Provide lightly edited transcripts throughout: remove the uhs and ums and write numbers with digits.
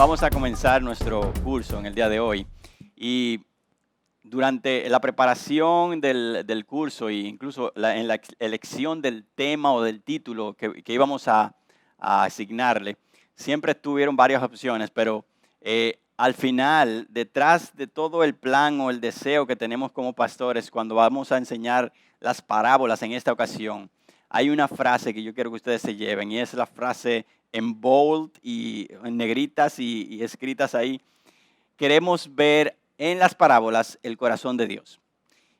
Vamos a comenzar nuestro curso en el día de hoy. Y durante la preparación del curso e incluso en la elección del tema o del título que íbamos a asignarle, siempre estuvieron varias opciones, pero al final, detrás de todo el plan o el deseo que tenemos como pastores cuando vamos a enseñar las parábolas en esta ocasión, hay una frase que yo quiero que ustedes se lleven y es la frase en bold y en negritas y escritas ahí. Queremos ver en las parábolas el corazón de Dios.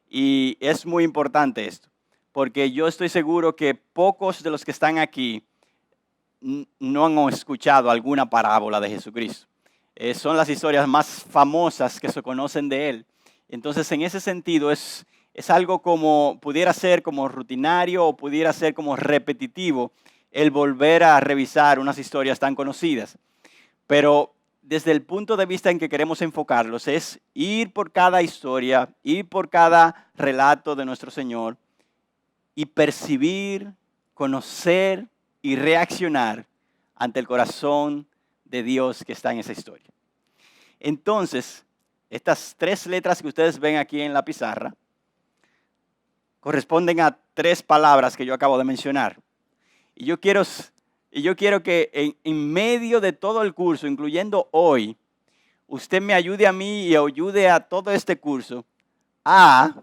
Y es muy importante esto, porque yo estoy seguro que pocos de los que están aquí no han escuchado alguna parábola de Jesucristo. Son las historias más famosas que se conocen de Él. Entonces, en ese sentido, es algo como, pudiera ser como rutinario o pudiera ser como repetitivo el volver a revisar unas historias tan conocidas. Pero desde el punto de vista en que queremos enfocarlos es ir por cada historia, ir por cada relato de nuestro Señor y percibir, conocer y reaccionar ante el corazón de Dios que está en esa historia. Entonces, estas 3 letras que ustedes ven aquí en la pizarra corresponden a 3 palabras que yo acabo de mencionar. Y yo quiero que en medio de todo el curso, incluyendo hoy, usted me ayude a mí y ayude a todo este curso a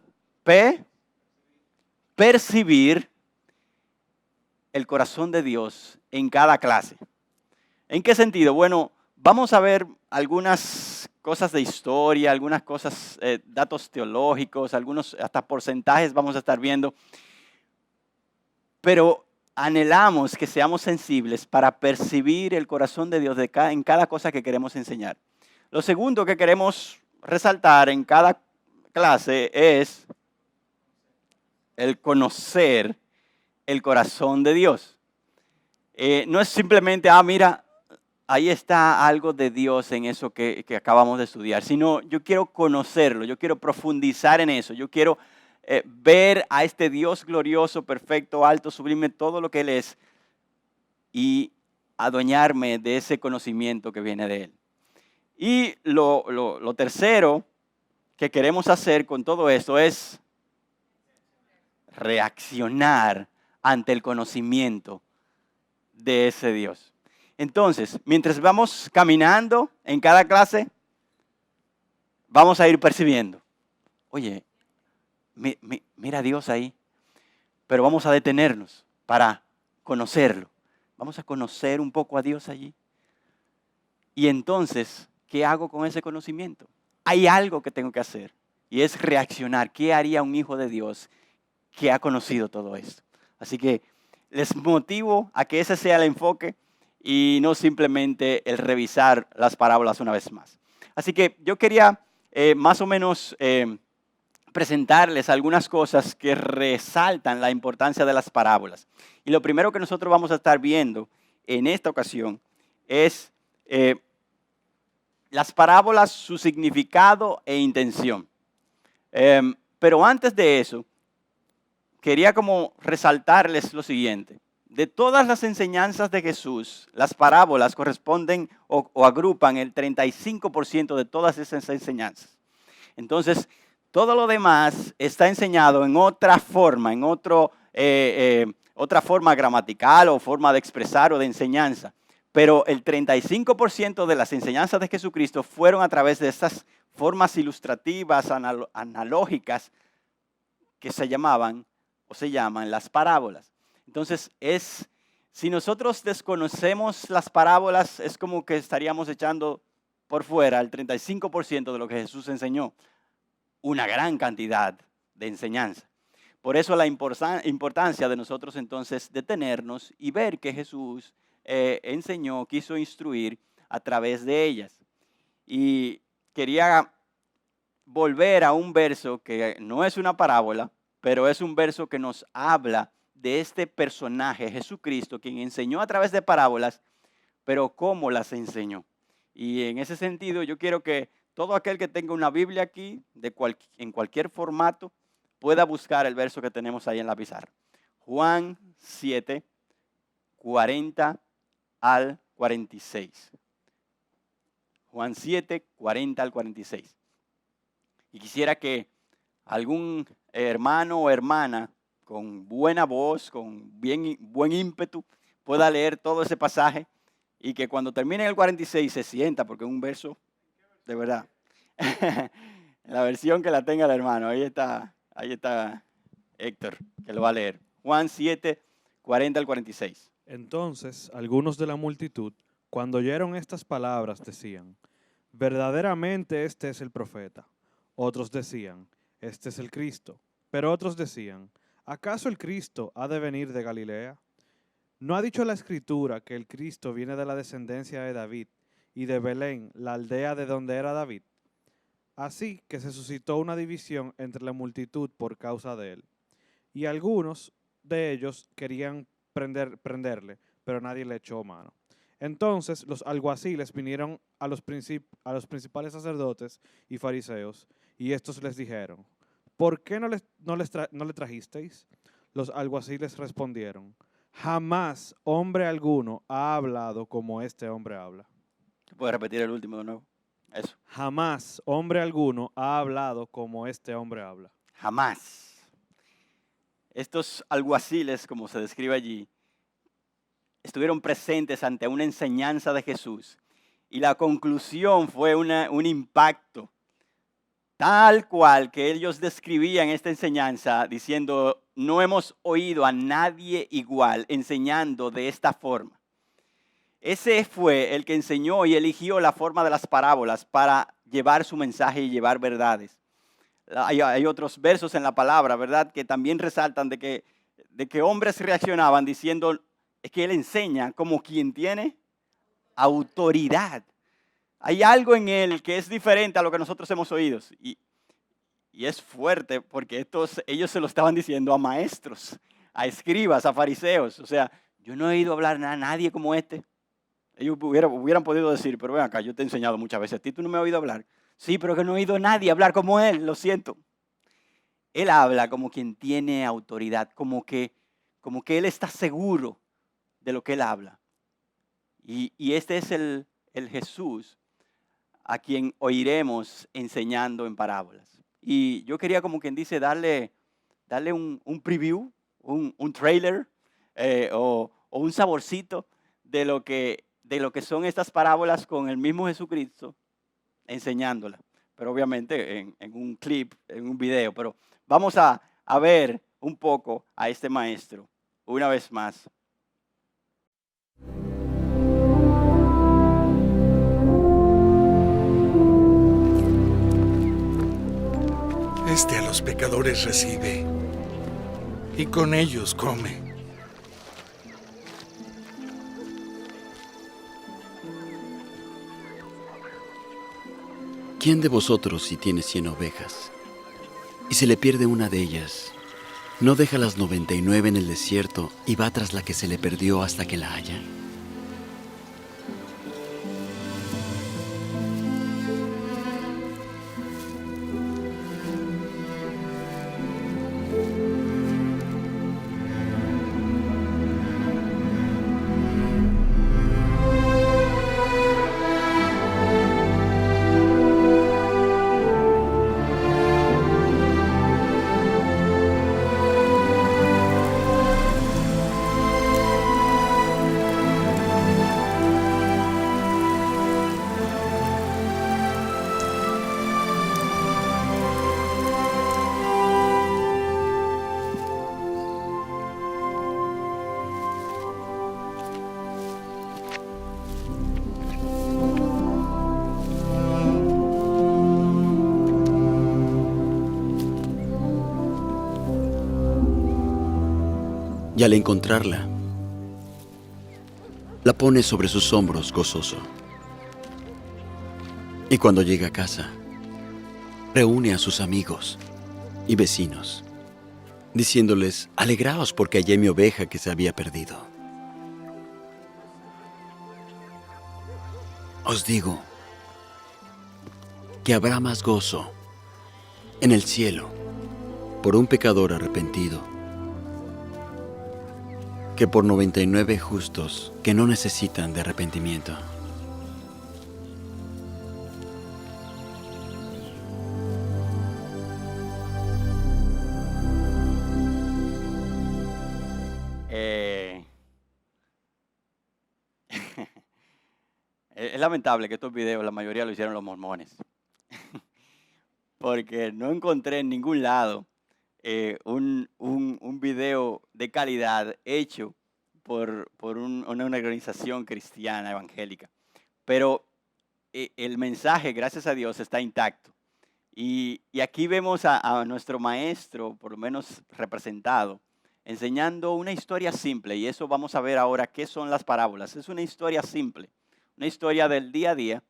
percibir el corazón de Dios en cada clase. ¿En qué sentido? Bueno, vamos a ver algunas cosas de historia, algunas cosas, datos teológicos, algunos hasta porcentajes vamos a estar viendo. Pero anhelamos que seamos sensibles para percibir el corazón de Dios en cada cosa que queremos enseñar. Lo segundo que queremos resaltar en cada clase es el conocer el corazón de Dios. No es simplemente, mira, ahí está algo de Dios en eso que acabamos de estudiar, sino yo quiero conocerlo, yo quiero profundizar en eso, yo quiero ver a este Dios glorioso, perfecto, alto, sublime, todo lo que Él es y adueñarme de ese conocimiento que viene de Él. Y lo tercero que queremos hacer con todo esto es reaccionar ante el conocimiento de ese Dios. Entonces, mientras vamos caminando en cada clase, vamos a ir percibiendo. Oye, mira a Dios ahí, pero vamos a detenernos para conocerlo. Vamos a conocer un poco a Dios allí. Y entonces, ¿qué hago con ese conocimiento? Hay algo que tengo que hacer y es reaccionar. ¿Qué haría un hijo de Dios que ha conocido todo esto? Así que les motivo a que ese sea el enfoque y no simplemente el revisar las parábolas una vez más. Así que yo quería más o menos presentarles algunas cosas que resaltan la importancia de las parábolas. Y lo primero que nosotros vamos a estar viendo en esta ocasión es las parábolas, su significado e intención. Pero antes de eso, quería como resaltarles lo siguiente. De todas las enseñanzas de Jesús, las parábolas corresponden o agrupan el 35% de todas esas enseñanzas. Entonces, todo lo demás está enseñado en otra forma, en otra forma gramatical o forma de expresar o de enseñanza. Pero el 35% de las enseñanzas de Jesucristo fueron a través de estas formas ilustrativas, analógicas, que se llaman las parábolas. Entonces, si nosotros desconocemos las parábolas, es como que estaríamos echando por fuera el 35% de lo que Jesús enseñó. Una gran cantidad de enseñanza. Por eso la importancia de nosotros entonces detenernos y ver que Jesús enseñó, quiso instruir a través de ellas. Y quería volver a un verso que no es una parábola, pero es un verso que nos habla de este personaje, Jesucristo, quien enseñó a través de parábolas, pero cómo las enseñó. Y en ese sentido yo quiero que todo aquel que tenga una Biblia aquí, en cualquier formato, pueda buscar el verso que tenemos ahí en la pizarra. Juan 7, 40 al 46. Juan 7, 40 al 46. Y quisiera que algún hermano o hermana con buena voz, con buen ímpetu, pueda leer todo ese pasaje y que cuando termine el 46 se sienta, porque es un verso de verdad. La versión que la tenga el hermano, ahí está Héctor, que lo va a leer. Juan 7, 40 al 46. Entonces, algunos de la multitud, cuando oyeron estas palabras, decían: verdaderamente este es el profeta. Otros decían: este es el Cristo. Pero otros decían: ¿acaso el Cristo ha de venir de Galilea? ¿No ha dicho la Escritura que el Cristo viene de la descendencia de David y de Belén, la aldea de donde era David? Así que se suscitó una división entre la multitud por causa de él. Y algunos de ellos querían prenderle, pero nadie le echó mano. Entonces los alguaciles vinieron a los principales sacerdotes y fariseos, y estos les dijeron: ¿por qué no le trajisteis? Los alguaciles respondieron: jamás hombre alguno ha hablado como este hombre habla. ¿Puedes repetir el último de nuevo? Eso. Jamás hombre alguno ha hablado como este hombre habla. Jamás. Estos alguaciles, como se describe allí, estuvieron presentes ante una enseñanza de Jesús y la conclusión fue un impacto tal cual que ellos describían esta enseñanza diciendo: no hemos oído a nadie igual enseñando de esta forma. Ese fue el que enseñó y eligió la forma de las parábolas para llevar su mensaje y llevar verdades. Hay otros versos en la palabra, ¿verdad?, que también resaltan de que hombres reaccionaban diciendo: es que él enseña como quien tiene autoridad. Hay algo en él que es diferente a lo que nosotros hemos oído. Y es fuerte porque ellos se lo estaban diciendo a maestros, a escribas, a fariseos. O sea, yo no he oído hablar a nadie como este. Ellos hubieran podido decir: pero ven acá, yo te he enseñado muchas veces, a ti tú no me has oído hablar. Sí, pero que no he oído a nadie hablar como él, lo siento. Él habla como quien tiene autoridad, como que él está seguro de lo que él habla. Y este es el Jesús a quien oiremos enseñando en parábolas. Y yo quería, como quien dice, darle un preview, un trailer o un saborcito de lo que son estas parábolas con el mismo Jesucristo enseñándolas. Pero obviamente en un clip, en un video. Pero vamos a ver un poco a este maestro una vez más. Este a los pecadores recibe y con ellos come. ¿Quién de vosotros, si tiene 100 ovejas, y se le pierde una de ellas, no deja las 99 en el desierto y va tras la que se le perdió hasta que la haya? Y al encontrarla, la pone sobre sus hombros gozoso. Y cuando llega a casa, reúne a sus amigos y vecinos, diciéndoles: alegraos porque hallé mi oveja que se había perdido. Os digo que habrá más gozo en el cielo por un pecador arrepentido que por 99 justos que no necesitan de arrepentimiento. Eh, es lamentable que estos videos la mayoría lo hicieron los mormones, porque no encontré en ningún lado un video de calidad hecho por una organización cristiana evangélica. Pero el mensaje, gracias a Dios, está intacto. Y aquí vemos a nuestro maestro, por lo menos representado, enseñando una historia simple. Y eso vamos a ver ahora qué son las parábolas. Es una historia simple, una historia del día a día,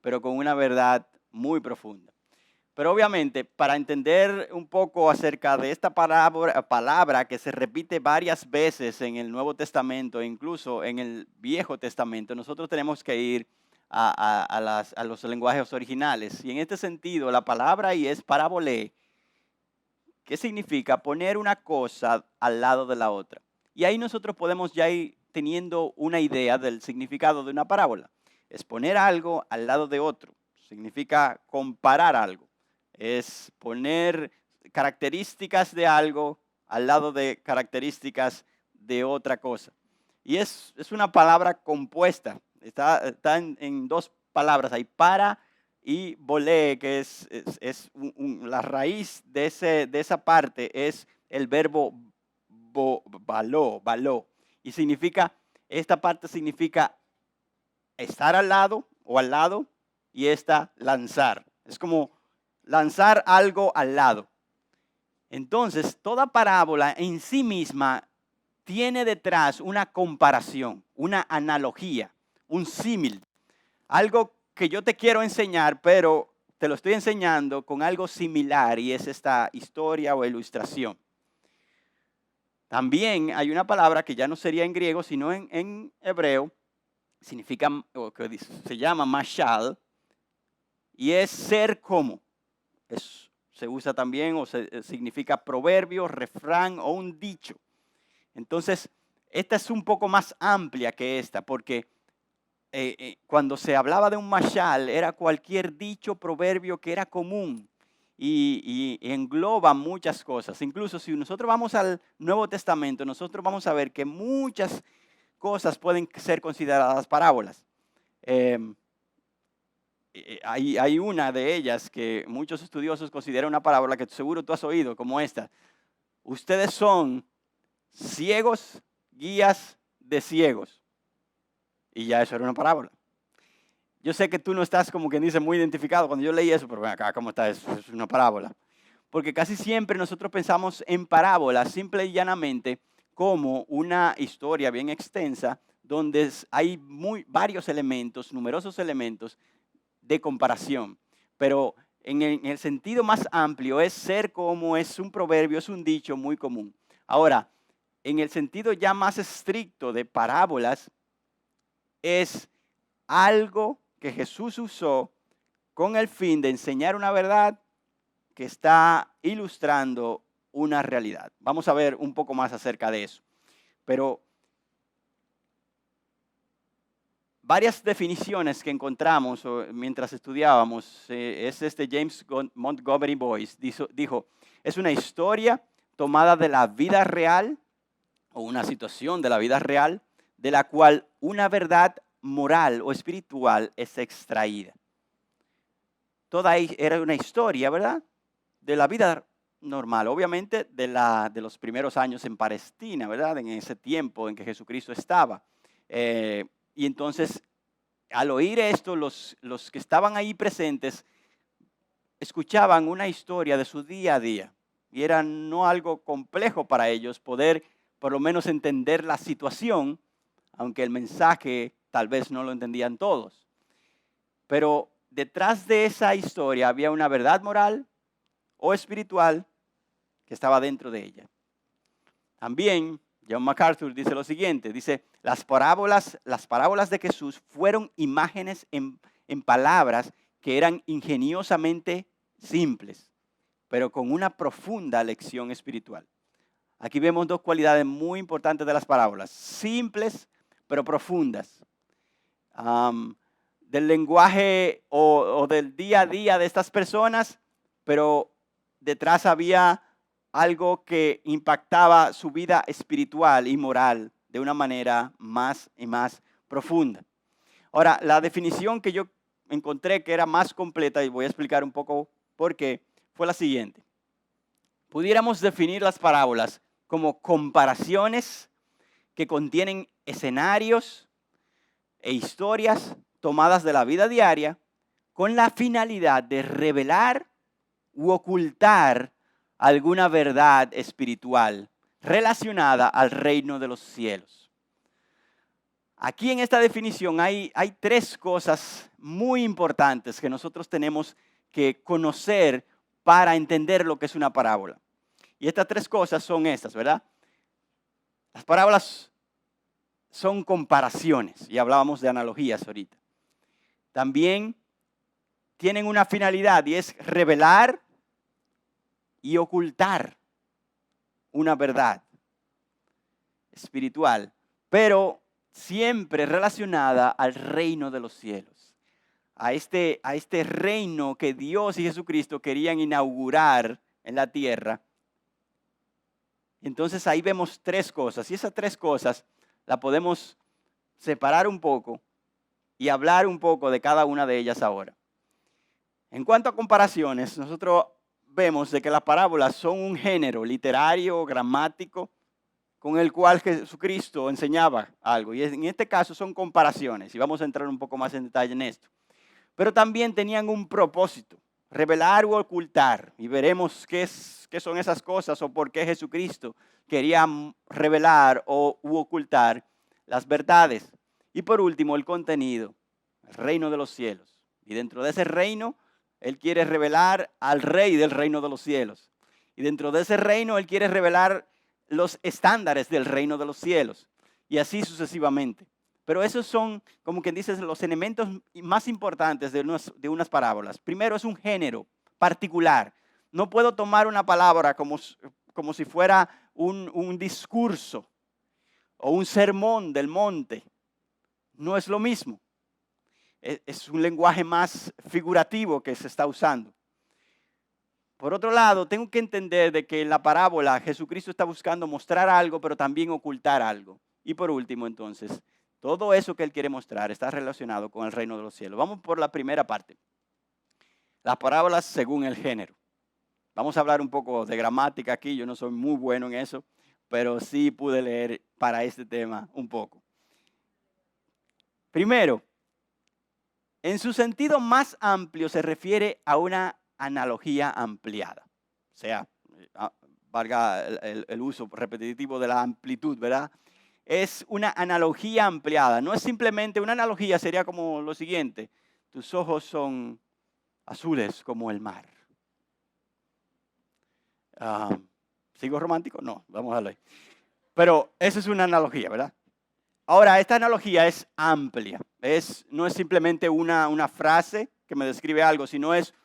pero con una verdad muy profunda. Pero obviamente, para entender un poco acerca de esta palabra que se repite varias veces en el Nuevo Testamento, incluso en el Viejo Testamento, nosotros tenemos que ir a los lenguajes originales. Y en este sentido, la palabra ahí es parábole, que significa poner una cosa al lado de la otra. Y ahí nosotros podemos ya ir teniendo una idea del significado de una parábola. Es poner algo al lado de otro. Significa comparar algo. Es poner características de algo al lado de características de otra cosa. Y es una palabra compuesta. Está en dos palabras ahí, para y volé, que es la raíz de esa parte es el verbo baló. Y significa, esta parte significa estar al lado o al lado, y esta lanzar. Es como lanzar algo al lado. Entonces, toda parábola en sí misma tiene detrás una comparación, una analogía, un símil. Algo que yo te quiero enseñar, pero te lo estoy enseñando con algo similar, y es esta historia o ilustración. También hay una palabra que ya no sería en griego, sino en hebreo, significa, o que se llama mashal, y es ser como. Se usa también o significa proverbio, refrán o un dicho. Entonces, esta es un poco más amplia que esta, porque cuando se hablaba de un mashal, era cualquier dicho, proverbio que era común y engloba muchas cosas. Incluso si nosotros vamos al Nuevo Testamento, nosotros vamos a ver que muchas cosas pueden ser consideradas parábolas. Hay una de ellas que muchos estudiosos consideran una parábola que seguro tú has oído, como esta. Ustedes son ciegos, guías de ciegos. Y ya eso era una parábola. Yo sé que tú no estás, como quien dice, muy identificado cuando yo leí eso, pero ven acá, ¿cómo está eso? Es una parábola. Porque casi siempre nosotros pensamos en parábolas simple y llanamente como una historia bien extensa donde hay varios elementos, numerosos elementos de comparación. Pero en el sentido más amplio es ser como, es un proverbio, es un dicho muy común. Ahora, en el sentido ya más estricto de parábolas, es algo que Jesús usó con el fin de enseñar una verdad que está ilustrando una realidad. Vamos a ver un poco más acerca de eso. Pero varias definiciones que encontramos mientras estudiábamos, es James Montgomery Boyce, dijo, es una historia tomada de la vida real o una situación de la vida real de la cual una verdad moral o espiritual es extraída. Toda era una historia, ¿verdad? De la vida normal, obviamente de los primeros años en Palestina, ¿verdad? En ese tiempo en que Jesucristo estaba. Y entonces, al oír esto, los que estaban ahí presentes escuchaban una historia de su día a día. Y era no algo complejo para ellos poder por lo menos entender la situación, aunque el mensaje tal vez no lo entendían todos. Pero detrás de esa historia había una verdad moral o espiritual que estaba dentro de ella. También John MacArthur dice lo siguiente, dice, las parábolas de Jesús fueron imágenes en palabras que eran ingeniosamente simples, pero con una profunda lección espiritual. Aquí vemos dos cualidades muy importantes de las parábolas, simples pero profundas. Del lenguaje o del día a día de estas personas, pero detrás había algo que impactaba su vida espiritual y moral de una manera más y más profunda. Ahora, la definición que yo encontré que era más completa, y voy a explicar un poco por qué, fue la siguiente. Pudiéramos definir las parábolas como comparaciones que contienen escenarios e historias tomadas de la vida diaria con la finalidad de revelar u ocultar alguna verdad espiritual relacionada al reino de los cielos. Aquí en esta definición hay tres cosas muy importantes que nosotros tenemos que conocer para entender lo que es una parábola. Y estas tres cosas son estas, ¿verdad? Las parábolas son comparaciones, y hablábamos de analogías ahorita. También tienen una finalidad y es revelar y ocultar una verdad espiritual, pero siempre relacionada al reino de los cielos, a este reino que Dios y Jesucristo querían inaugurar en la tierra. Entonces ahí vemos tres cosas, y esas tres cosas las podemos separar un poco y hablar un poco de cada una de ellas ahora. En cuanto a comparaciones, nosotros vemos de que las parábolas son un género literario, gramático, con el cual Jesucristo enseñaba algo. Y en este caso son comparaciones, y vamos a entrar un poco más en detalle en esto. Pero también tenían un propósito, revelar u ocultar. Y veremos qué son esas cosas o por qué Jesucristo quería revelar u ocultar las verdades. Y por último, el contenido, el reino de los cielos. Y dentro de ese reino, Él quiere revelar al rey del reino de los cielos. Y dentro de ese reino, Él quiere revelar los estándares del reino de los cielos. Y así sucesivamente. Pero esos son, como quien dice, los elementos más importantes de unas parábolas. Primero, es un género particular. No puedo tomar una palabra como si fuera un discurso o un sermón del monte. No es lo mismo. Es un lenguaje más figurativo que se está usando. Por otro lado, tengo que entender de que en la parábola Jesucristo está buscando mostrar algo, pero también ocultar algo. Y por último, entonces, todo eso que Él quiere mostrar está relacionado con el reino de los cielos. Vamos por la primera parte. Las parábolas según el género. Vamos a hablar un poco de gramática aquí. Yo no soy muy bueno en eso, pero sí pude leer para este tema un poco. Primero, en su sentido más amplio se refiere a una analogía ampliada. O sea, valga el uso repetitivo de la amplitud, ¿verdad? Es una analogía ampliada. No es simplemente una analogía, sería como lo siguiente. Tus ojos son azules como el mar. ¿Sigo romántico? No, vamos a darle. Pero esa es una analogía, ¿verdad? Ahora, esta analogía es amplia. No es simplemente una frase que me describe algo, sino es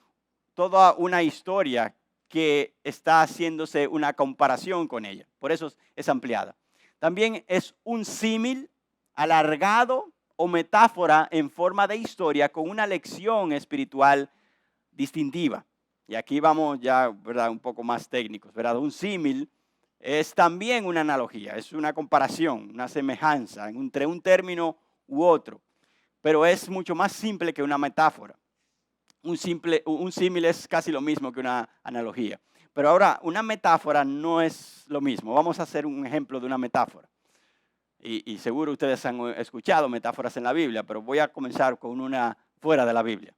toda una historia que está haciéndose una comparación con ella. Por eso es ampliada. También es un símil alargado o metáfora en forma de historia con una lección espiritual distintiva. Y aquí vamos ya, ¿verdad?, un poco más técnicos, ¿verdad? Un símil es también una analogía, es una comparación, una semejanza entre un término u otro, pero es mucho más simple que una metáfora. Un símil es casi lo mismo que una analogía. Pero ahora, una metáfora no es lo mismo. Vamos a hacer un ejemplo de una metáfora. Y seguro ustedes han escuchado metáforas en la Biblia, pero voy a comenzar con una fuera de la Biblia.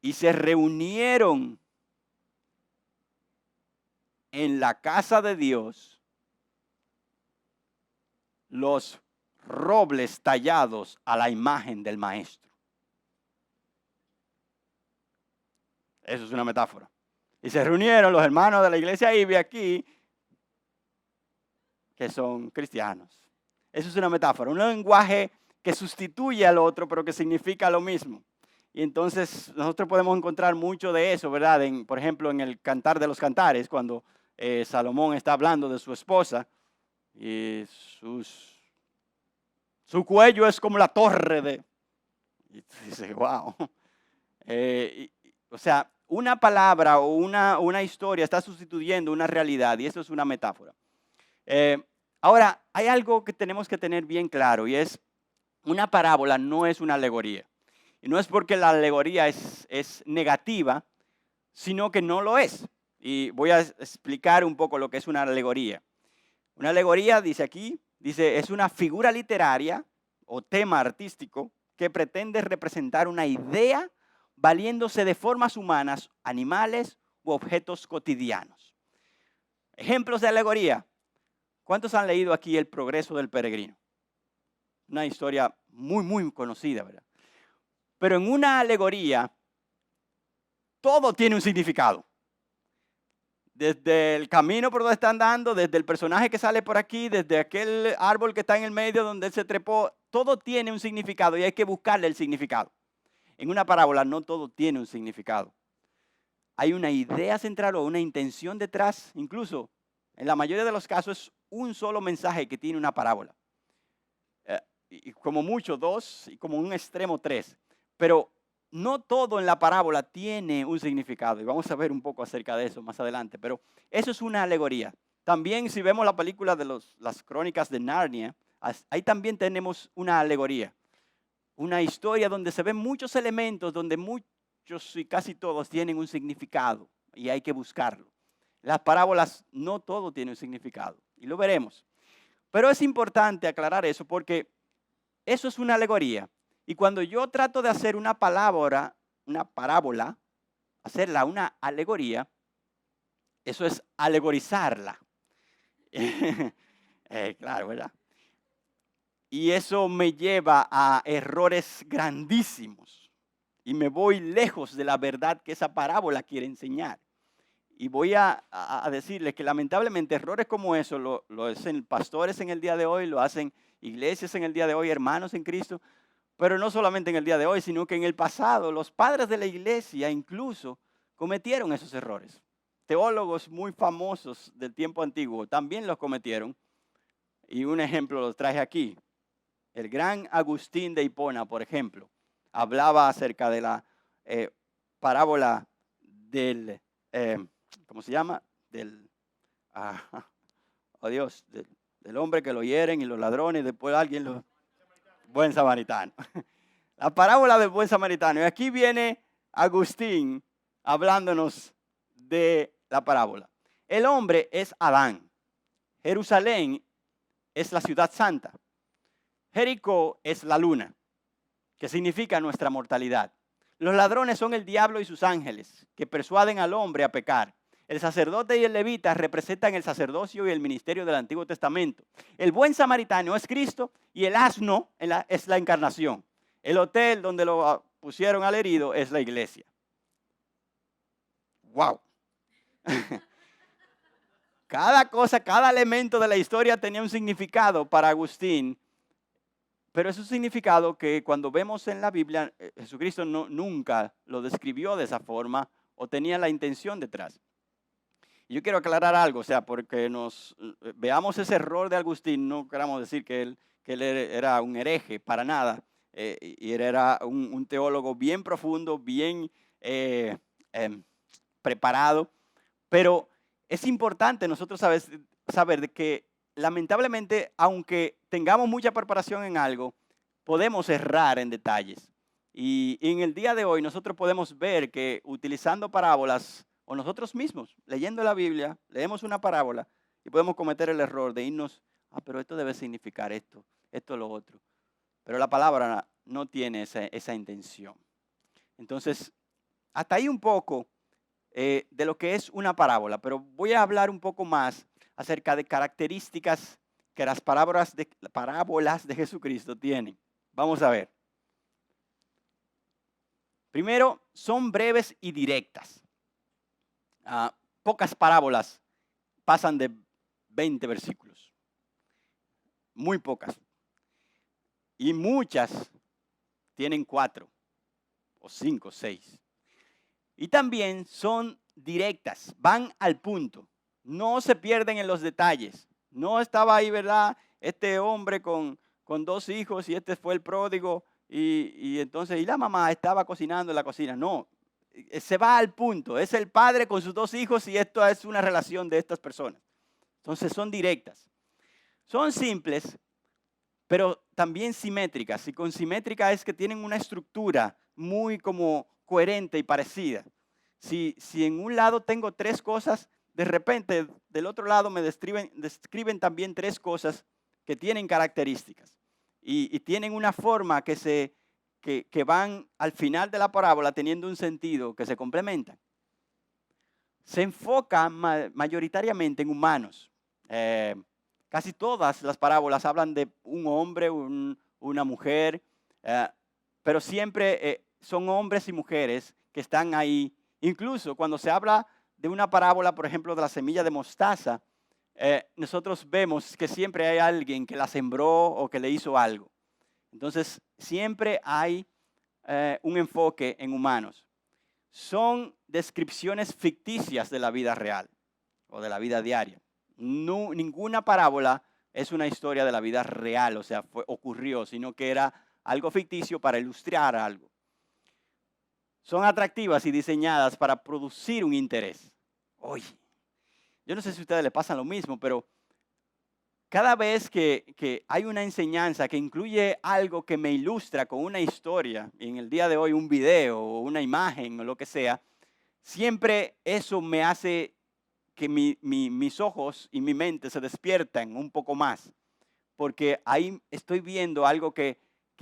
Y se reunieron en la casa de Dios los robles tallados a la imagen del maestro. Eso es una metáfora. Y se reunieron los hermanos de la iglesia IBI aquí, que son cristianos. Eso es una metáfora, un lenguaje que sustituye al otro, pero que significa lo mismo. Y entonces nosotros podemos encontrar mucho de eso, ¿verdad? Por ejemplo, en el Cantar de los Cantares, cuando Salomón está hablando de su esposa y su cuello es como la torre de... Y dice, wow. O sea, una palabra o una historia está sustituyendo una realidad y eso es una metáfora. Ahora, hay algo que tenemos que tener bien claro y es, una parábola no es una alegoría. Y no es porque la alegoría es negativa, sino que no lo es. Y voy a explicar un poco lo que es una alegoría. Una alegoría, dice aquí, es una figura literaria o tema artístico que pretende representar una idea valiéndose de formas humanas, animales u objetos cotidianos. Ejemplos de alegoría. ¿Cuántos han leído aquí El progreso del peregrino? Una historia muy, muy conocida, ¿verdad? Pero en una alegoría, todo tiene un significado. Desde el camino por donde está andando, desde el personaje que sale por aquí, desde aquel árbol que está en el medio donde él se trepó, todo tiene un significado y hay que buscarle el significado. En una parábola no todo tiene un significado. Hay una idea central o una intención detrás. Incluso, en la mayoría de los casos, es un solo mensaje que tiene una parábola. Y como mucho, 2, y como un extremo 3. Pero no todo en la parábola tiene un significado. Y vamos a ver un poco acerca de eso más adelante. Pero eso es una alegoría. También si vemos la película de las crónicas de Narnia, ahí también tenemos una alegoría. Una historia donde se ven muchos elementos, donde muchos y casi todos tienen un significado. Y hay que buscarlo. Las parábolas no todo tiene un significado. Y lo veremos. Pero es importante aclarar eso porque eso es una alegoría. Y cuando yo trato de hacer una parábola, hacerla una alegoría, eso es alegorizarla. Claro, ¿verdad? Y eso me lleva a errores grandísimos. Y me voy lejos de la verdad que esa parábola quiere enseñar. Y voy a decirles que lamentablemente errores como eso lo hacen pastores en el día de hoy, lo hacen iglesias en el día de hoy, hermanos en Cristo, pero no solamente en el día de hoy, sino que en el pasado los padres de la iglesia incluso cometieron esos errores. Teólogos muy famosos del tiempo antiguo también los cometieron y un ejemplo los traje aquí. El gran Agustín de Hipona, por ejemplo, hablaba acerca de la parábola del... ¿cómo se llama? Del hombre que lo hieren y los ladrones, y después alguien lo... Buen samaritano. La parábola del buen samaritano. Y aquí viene Agustín hablándonos de la parábola. El hombre es Adán. Jerusalén es la ciudad santa. Jericó es la luna, que significa nuestra mortalidad. Los ladrones son el diablo y sus ángeles, que persuaden al hombre a pecar. El sacerdote y el levita representan el sacerdocio y el ministerio del Antiguo Testamento. El buen samaritano es Cristo y el asno es la encarnación. El hotel donde lo pusieron al herido es la iglesia. ¡Wow! Cada cosa, cada elemento de la historia tenía un significado para Agustín. Pero es un significado que cuando vemos en la Biblia, Jesucristo nunca lo describió de esa forma o tenía la intención detrás. Y yo quiero aclarar algo, o sea, porque veamos ese error de Agustín, no queramos decir que él era un hereje, para nada. Y él era un teólogo bien profundo, bien preparado. Pero es importante nosotros saber de que lamentablemente, aunque tengamos mucha preparación en algo, podemos errar en detalles. Y en el día de hoy nosotros podemos ver que utilizando parábolas, o nosotros mismos, leyendo la Biblia, leemos una parábola y podemos cometer el error de irnos, pero esto debe significar esto, lo otro. Pero la palabra no tiene esa intención. Entonces, hasta ahí un poco de lo que es una parábola, pero voy a hablar un poco más acerca de características que las parábolas de Jesucristo tienen. Vamos a ver. Primero, son breves y directas. Pocas parábolas pasan de 20 versículos. Muy pocas. Y muchas tienen 4 o 5, 6. Y también son directas, van al punto. No se pierden en los detalles. No estaba ahí, ¿verdad? Este hombre con 2 hijos y este fue el pródigo y entonces, y la mamá estaba cocinando en la cocina. No, se va al punto. Es el padre con sus dos hijos y esto es una relación de estas personas. Entonces son directas. Son simples, pero también simétricas. Y con simétrica es que tienen una estructura muy como coherente y parecida. Si en un lado tengo tres cosas, de repente del otro lado me describen también tres cosas que tienen características. Y tienen una forma que van al final de la parábola teniendo un sentido que se complementan. Se enfoca mayoritariamente en humanos. Casi todas las parábolas hablan de un hombre, una mujer, pero siempre son hombres y mujeres que están ahí. Incluso cuando se habla de una parábola, por ejemplo, de la semilla de mostaza, nosotros vemos que siempre hay alguien que la sembró o que le hizo algo. Entonces, siempre hay un enfoque en humanos. Son descripciones ficticias de la vida real o de la vida diaria. No, ninguna parábola es una historia de la vida real, o sea, ocurrió, sino que era algo ficticio para ilustrar algo. Son atractivas y diseñadas para producir un interés. Oye, yo no sé si a ustedes les pasa lo mismo, pero cada vez que hay una enseñanza que incluye algo que me ilustra con una historia, y en el día de hoy un video o una imagen o lo que sea, siempre eso me hace que mis ojos y mi mente se despiertan un poco más, porque ahí estoy viendo algo que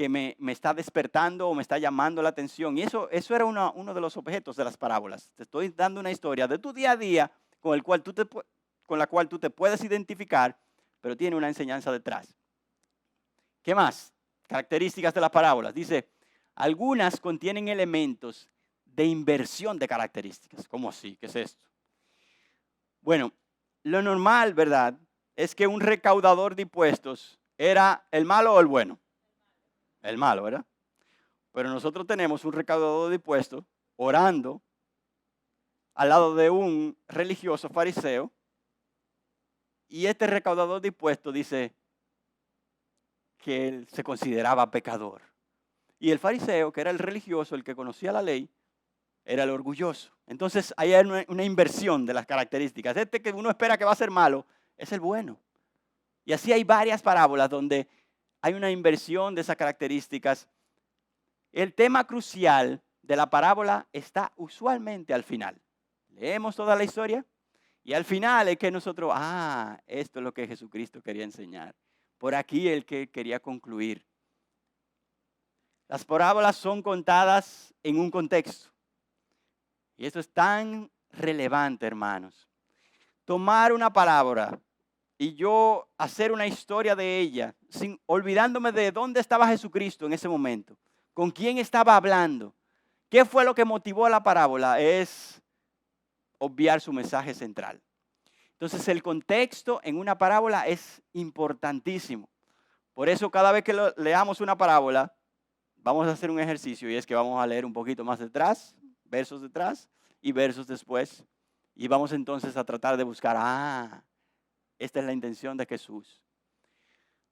me está despertando o me está llamando la atención. Y eso era uno de los objetos de las parábolas. Te estoy dando una historia de tu día a día con la cual tú te puedes identificar, pero tiene una enseñanza detrás. ¿Qué más? Características de las parábolas. Dice, algunas contienen elementos de inversión de características. ¿Cómo así? ¿Qué es esto? Bueno, lo normal, ¿verdad?, es que un recaudador de impuestos era el malo o el bueno. El malo, ¿verdad? Pero nosotros tenemos un recaudador de impuestos orando al lado de un religioso fariseo. Y este recaudador de impuestos dice que él se consideraba pecador. Y el fariseo, que era el religioso, el que conocía la ley, era el orgulloso. Entonces, ahí hay una inversión de las características. Este que uno espera que va a ser malo, es el bueno. Y así hay varias parábolas donde hay una inversión de esas características. El tema crucial de la parábola está usualmente al final. Leemos toda la historia y al final es que nosotros, esto es lo que Jesucristo quería enseñar. Por aquí el que quería concluir. Las parábolas son contadas en un contexto. Y esto es tan relevante, hermanos. Tomar una parábola y yo hacer una historia de ella, olvidándome de dónde estaba Jesucristo en ese momento, con quién estaba hablando, qué fue lo que motivó a la parábola, es obviar su mensaje central. Entonces, el contexto en una parábola es importantísimo. Por eso, cada vez que leamos una parábola, vamos a hacer un ejercicio y es que vamos a leer un poquito más detrás, versos detrás y versos después. Y vamos entonces a tratar de buscar, esta es la intención de Jesús.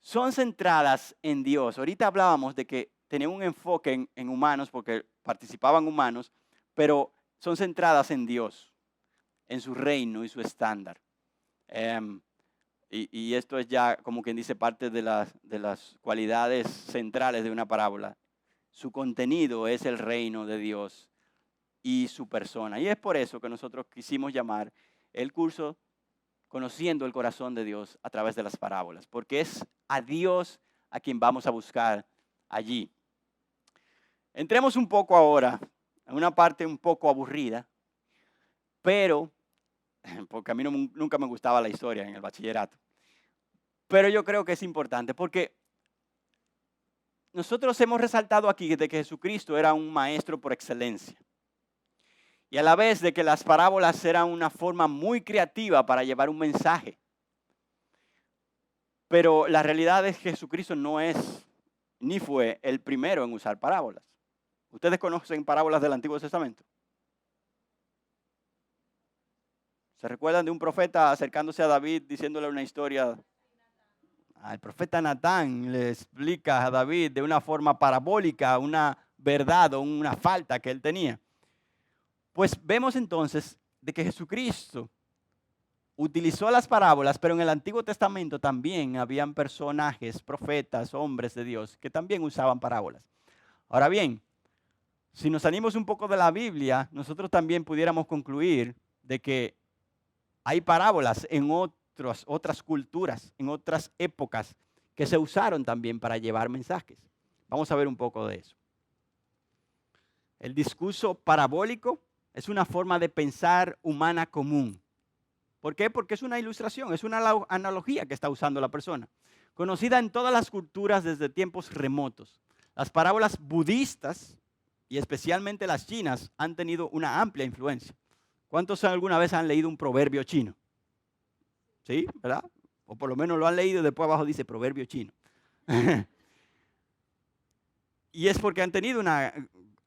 Son centradas en Dios. Ahorita hablábamos de que tenían un enfoque en humanos porque participaban humanos, pero son centradas en Dios, en su reino y su estándar. Y esto es ya, como quien dice, parte de las cualidades centrales de una parábola. Su contenido es el reino de Dios y su persona. Y es por eso que nosotros quisimos llamar el curso Conociendo el Corazón de Dios a través de las parábolas, porque es a Dios a quien vamos a buscar allí. Entremos un poco ahora en una parte un poco aburrida, pero, porque a mí nunca me gustaba la historia en el bachillerato, pero yo creo que es importante porque nosotros hemos resaltado aquí de que Jesucristo era un maestro por excelencia. Y a la vez de que las parábolas eran una forma muy creativa para llevar un mensaje. Pero la realidad es que Jesucristo no es ni fue el primero en usar parábolas. ¿Ustedes conocen parábolas del Antiguo Testamento? ¿Se recuerdan de un profeta acercándose a David diciéndole una historia? El profeta Natán le explica a David de una forma parabólica una verdad o una falta que él tenía. Pues vemos entonces de que Jesucristo utilizó las parábolas, pero en el Antiguo Testamento también habían personajes, profetas, hombres de Dios, que también usaban parábolas. Ahora bien, si nos salimos un poco de la Biblia, nosotros también pudiéramos concluir de que hay parábolas en otras culturas, en otras épocas, que se usaron también para llevar mensajes. Vamos a ver un poco de eso. El discurso parabólico es una forma de pensar humana común. ¿Por qué? Porque es una ilustración, es una analogía que está usando la persona. Conocida en todas las culturas desde tiempos remotos. Las parábolas budistas, y especialmente las chinas, han tenido una amplia influencia. ¿Cuántos alguna vez han leído un proverbio chino? ¿Sí? ¿Verdad? O por lo menos lo han leído y después abajo dice proverbio chino. Y es porque han tenido una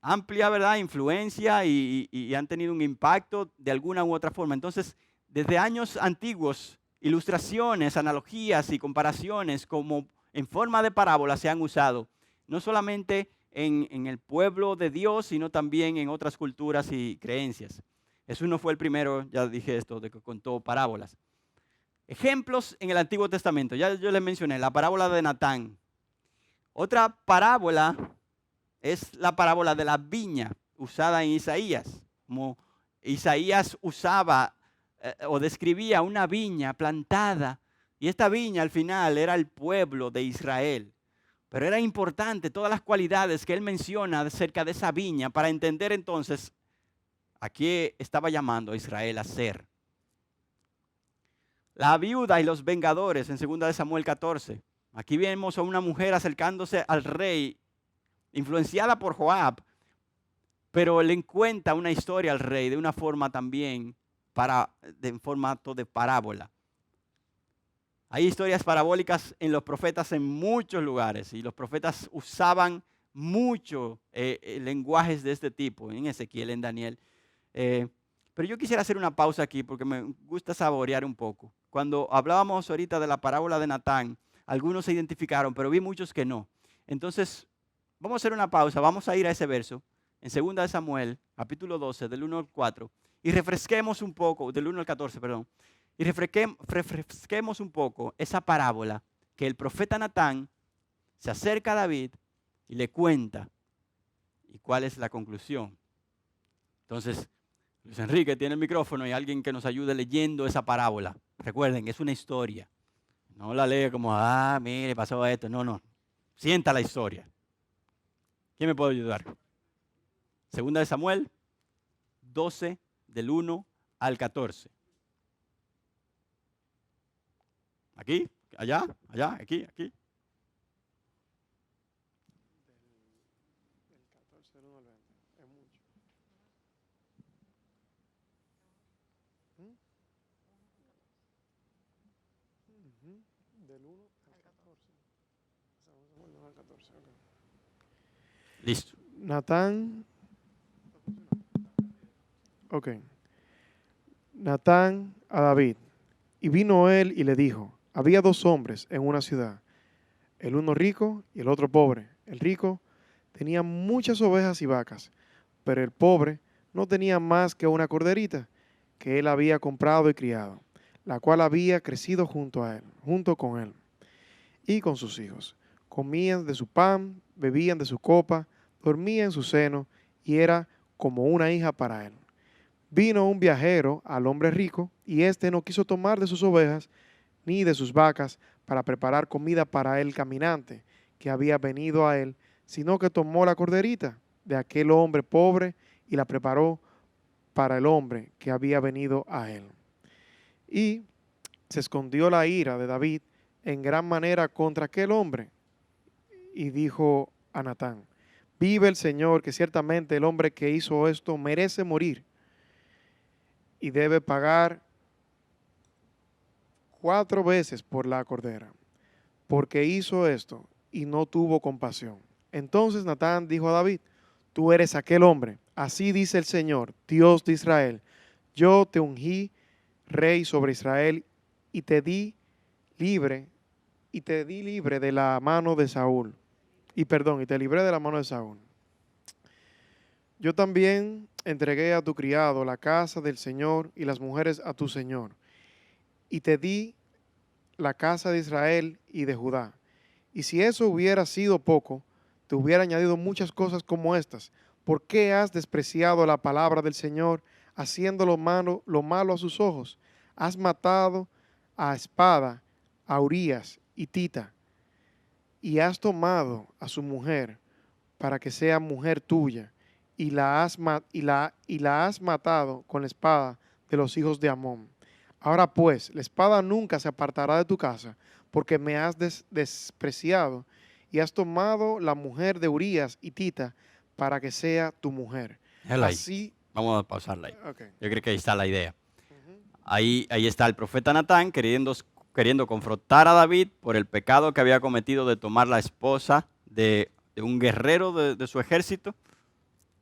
amplia, ¿verdad?, influencia y han tenido un impacto de alguna u otra forma. Entonces, desde años antiguos, ilustraciones, analogías y comparaciones como en forma de parábolas se han usado, no solamente en el pueblo de Dios, sino también en otras culturas y creencias. Jesús no fue el primero, ya dije esto, de que contó parábolas. Ejemplos en el Antiguo Testamento, ya yo les mencioné, la parábola de Natán. Otra parábola es la parábola de la viña, usada en Isaías. Como Isaías usaba o describía una viña plantada, y esta viña al final era el pueblo de Israel. Pero era importante todas las cualidades que él menciona acerca de esa viña para entender entonces a qué estaba llamando a Israel a ser. La viuda y los vengadores en 2 de Samuel 14. Aquí vemos a una mujer acercándose al rey, influenciada por Joab, pero le cuenta una historia al rey de una forma también en formato de parábola. Hay historias parabólicas en los profetas en muchos lugares y los profetas usaban mucho lenguajes de este tipo, en Ezequiel, en Daniel. Pero yo quisiera hacer una pausa aquí porque me gusta saborear un poco. Cuando hablábamos ahorita de la parábola de Natán, algunos se identificaron, pero vi muchos que no. Entonces, vamos a hacer una pausa, vamos a ir a ese verso, en 2 de Samuel, capítulo 12, del 1 al 4, y refresquemos un poco, del 1 al 14, perdón, y refresquemos un poco esa parábola que el profeta Natán se acerca a David y le cuenta. ¿Y cuál es la conclusión? Entonces, Luis Enrique tiene el micrófono y alguien que nos ayude leyendo esa parábola. Recuerden, es una historia. No la lee como, mire, pasó esto. No. Sienta la historia. ¿Quién me puede ayudar? 2 de Samuel 12, del 1 al 14. Aquí, allá, aquí. Del 14 al 1 al 20, es mucho. Del 1 al 14. Del 1 al 14, ok. Listo. Natán. Ok. Natán a David. Y vino él y le dijo: había dos hombres en una ciudad, el uno rico y el otro pobre. El rico tenía muchas ovejas y vacas, pero el pobre no tenía más que una corderita que él había comprado y criado, la cual había crecido junto con él y con sus hijos. Comían de su pan, bebían de su copa, dormía en su seno y era como una hija para él. Vino un viajero al hombre rico y éste no quiso tomar de sus ovejas ni de sus vacas para preparar comida para el caminante que había venido a él, sino que tomó la corderita de aquel hombre pobre y la preparó para el hombre que había venido a él. Y se escondió la ira de David en gran manera contra aquel hombre y dijo a Natán: vive el Señor, que ciertamente el hombre que hizo esto merece morir y debe pagar 4 veces por la cordera, porque hizo esto y no tuvo compasión. Entonces Natán dijo a David: tú eres aquel hombre. Así dice el Señor, Dios de Israel: yo te ungí rey sobre Israel y te di libre de la mano de Saúl. Y te libré de la mano de Saúl. Yo también entregué a tu criado la casa del Señor y las mujeres a tu Señor. Y te di la casa de Israel y de Judá. Y si eso hubiera sido poco, te hubiera añadido muchas cosas como estas. ¿Por qué has despreciado la palabra del Señor, haciendo lo malo a sus ojos? Has matado a espada a Urías hitita, y has tomado a su mujer para que sea mujer tuya, y la has matado con la espada de los hijos de Amón. Ahora pues, la espada nunca se apartará de tu casa, porque me has despreciado, y has tomado la mujer de Urías hitita para que sea tu mujer. Déjalo ahí. Así, Vamos a pausarla ahí. okay. Yo creo que ahí está la idea. Ahí está el profeta Natán queriendo confrontar a David por el pecado que había cometido de tomar la esposa de un guerrero de su ejército.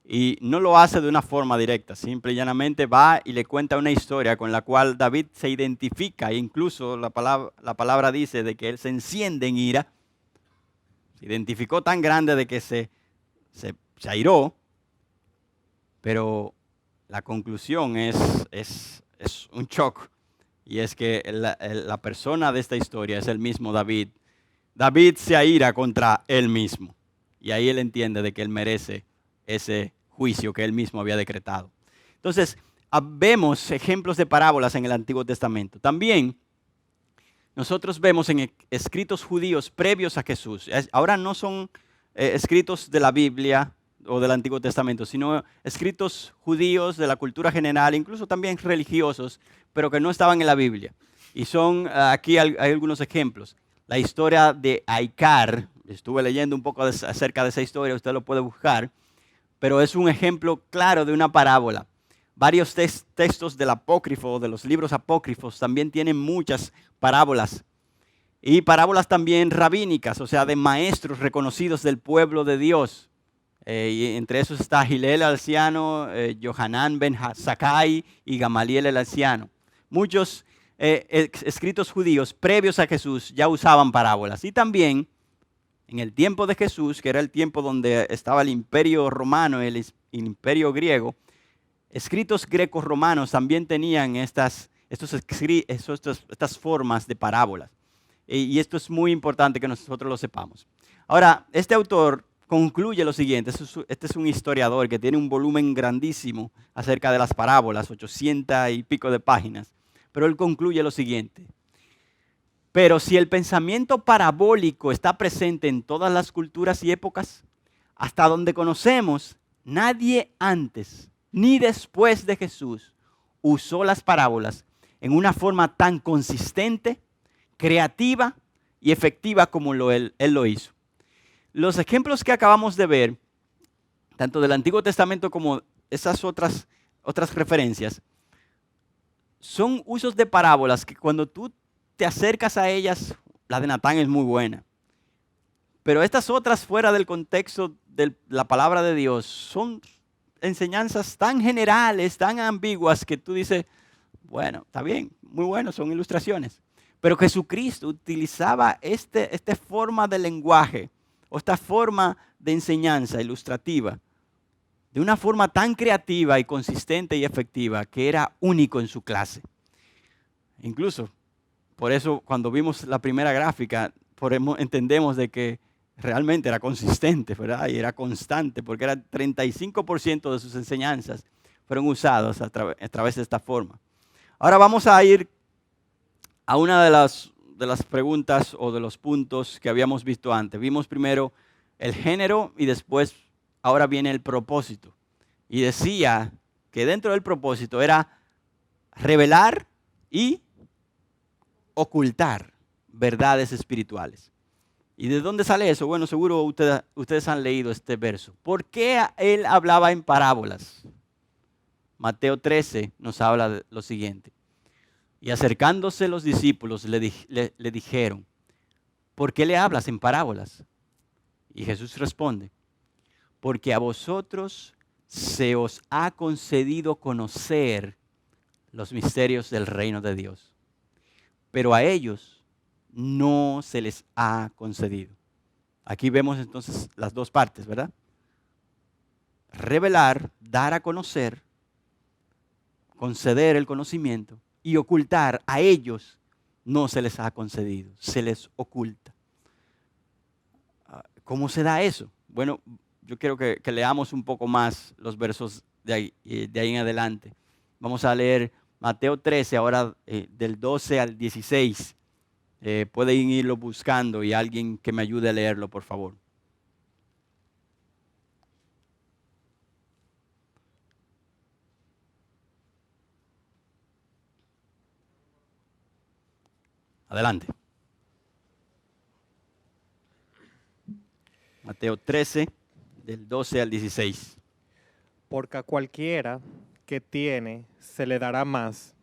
Y no lo hace de una forma directa, simple y llanamente va y le cuenta una historia con la cual David se identifica, e incluso la palabra dice de que él se enciende en ira. Se identificó tan grande de que se airó, pero la conclusión es un shock, y es que la persona de esta historia es el mismo David. David se aira contra él mismo, y ahí él entiende de que él merece ese juicio que él mismo había decretado. Entonces, vemos ejemplos de parábolas en el Antiguo Testamento. También nosotros vemos en escritos judíos previos a Jesús. Ahora no son escritos de la Biblia o del Antiguo Testamento, sino escritos judíos de la cultura general, incluso también religiosos, pero que no estaban en la Biblia. Y aquí hay algunos ejemplos. La historia de Aicar, estuve leyendo un poco acerca de esa historia, usted lo puede buscar, pero es un ejemplo claro de una parábola. Varios textos del apócrifo, de los libros apócrifos, también tienen muchas parábolas. Y parábolas también rabínicas, o sea, de maestros reconocidos del pueblo de Dios. Y entre esos está Gilel el anciano, Johanán ben Zakkai y Gamaliel el anciano. Muchos escritos judíos previos a Jesús ya usaban parábolas. Y también en el tiempo de Jesús, que era el tiempo donde estaba el imperio romano y el imperio griego, escritos grecos romanos también tenían estas formas de parábolas. Y esto es muy importante que nosotros lo sepamos. Ahora, este autor concluye lo siguiente. Este es un historiador que tiene un volumen grandísimo acerca de las parábolas, 800 y pico de páginas. Pero él concluye lo siguiente. Pero si el pensamiento parabólico está presente en todas las culturas y épocas, hasta donde conocemos, nadie antes ni después de Jesús usó las parábolas en una forma tan consistente, creativa y efectiva como él lo hizo. Los ejemplos que acabamos de ver, tanto del Antiguo Testamento como esas otras referencias, son usos de parábolas que cuando tú te acercas a ellas, la de Natán es muy buena. Pero estas otras fuera del contexto de la palabra de Dios son enseñanzas tan generales, tan ambiguas que tú dices, bueno, está bien, muy bueno, son ilustraciones. Pero Jesucristo utilizaba esta forma de lenguaje o esta forma de enseñanza ilustrativa de una forma tan creativa y consistente y efectiva que era único en su clase. Incluso, por eso cuando vimos la primera gráfica, entendemos de que realmente era consistente, ¿verdad? Y era constante, porque era 35% de sus enseñanzas fueron usadas a través de esta forma. Ahora vamos a ir a una de las preguntas o de los puntos que habíamos visto antes. Vimos primero el género y después, ahora viene el propósito. Y decía que dentro del propósito era revelar y ocultar verdades espirituales. ¿Y de dónde sale eso? Bueno, seguro ustedes han leído este verso. ¿Por qué él hablaba en parábolas? Mateo 13 nos habla de lo siguiente. Y acercándose los discípulos le dijeron, ¿por qué le hablas en parábolas? Y Jesús responde, porque a vosotros se os ha concedido conocer los misterios del reino de Dios, pero a ellos no se les ha concedido. Aquí vemos entonces las dos partes, ¿verdad? revelar, dar a conocer, conceder el conocimiento y ocultar. A ellos no se les ha concedido, se les oculta. ¿Cómo se da eso? Bueno, yo quiero que leamos un poco más los versos de ahí en adelante. Vamos a leer Mateo 13, ahora del 12 al 16. Pueden irlo buscando y alguien que me ayude a leerlo, por favor. Adelante. Mateo 13, del 12 al 16. Porque a cualquiera que tiene se le dará más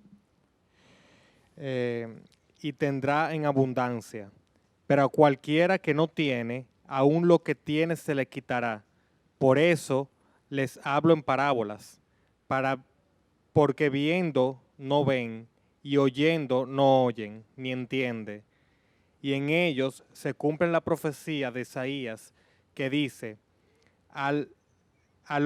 y tendrá en abundancia. Pero a cualquiera que no tiene, aún lo que tiene se le quitará. Por eso les hablo en parábolas, porque viendo no ven y oyendo no oyen, ni entienden. Y en ellos se cumple la profecía de Isaías que dice, al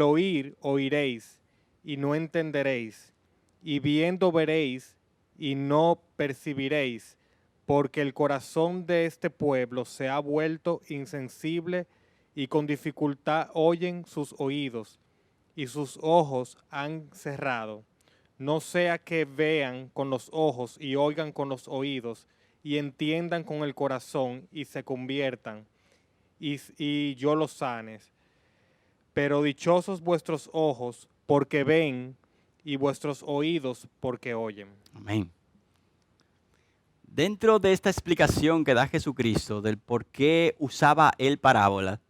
oír oiréis y no entenderéis, y viendo veréis y no percibiréis, porque el corazón de este pueblo se ha vuelto insensible y con dificultad oyen sus oídos y sus ojos han cerrado. No sea que vean con los ojos y oigan con los oídos y entiendan con el corazón y se conviertan y yo los sanes. Pero dichosos vuestros ojos porque ven y vuestros oídos porque oyen. Amén. Dentro de esta explicación que da Jesucristo del por qué usaba él parábola,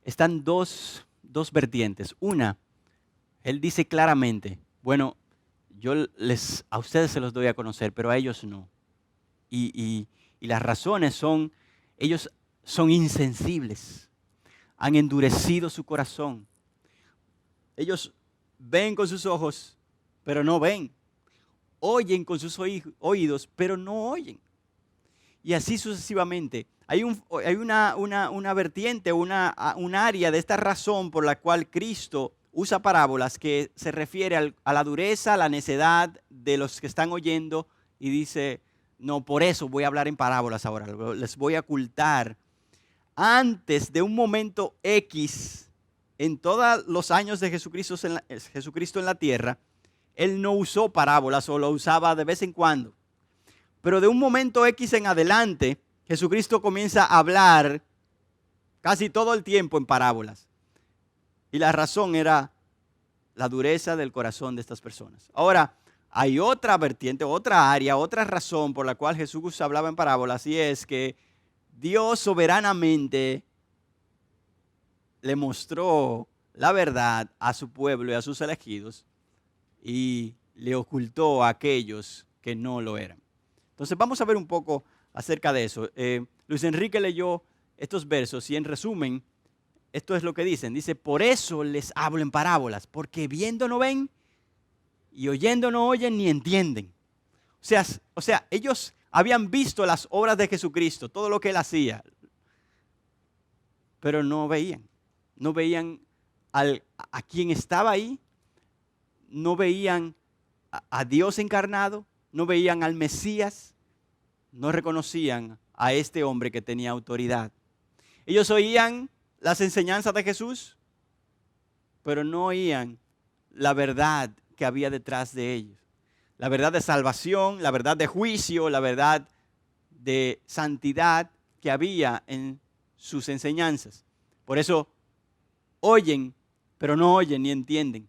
están dos vertientes. Una, él dice claramente, bueno, a ustedes se los doy a conocer, pero a ellos no. Y las razones son, ellos son insensibles, han endurecido su corazón. Ellos ven con sus ojos, pero no ven. Oyen con sus oídos, pero no oyen. Y así sucesivamente. Hay una vertiente, un área de esta razón por la cual Cristo usa parábolas que se refiere a la dureza, a la necedad de los que están oyendo y dice, no, por eso voy a hablar en parábolas ahora, les voy a ocultar. Antes de un momento X, en todos los años de Jesucristo en la tierra, él no usó parábolas o lo usaba de vez en cuando. Pero de un momento X en adelante, Jesucristo comienza a hablar casi todo el tiempo en parábolas. Y la razón era la dureza del corazón de estas personas. Ahora, hay otra vertiente, otra área, otra razón por la cual Jesús hablaba en parábolas, y es que Dios soberanamente le mostró la verdad a su pueblo y a sus elegidos y le ocultó a aquellos que no lo eran. Entonces vamos a ver un poco acerca de eso. Luis Enrique leyó estos versos y en resumen, esto es lo que dicen. Dice, por eso les hablo en parábolas, porque viendo no ven y oyendo no oyen ni entienden. O sea, ellos habían visto las obras de Jesucristo, todo lo que él hacía, pero no veían. No veían a quien estaba ahí, no veían a Dios encarnado, no veían al Mesías, no reconocían a este hombre que tenía autoridad. Ellos oían las enseñanzas de Jesús, pero no oían la verdad que había detrás de ellos. La verdad de salvación, la verdad de juicio, la verdad de santidad que había en sus enseñanzas. Por eso oyen, pero no oyen ni entienden.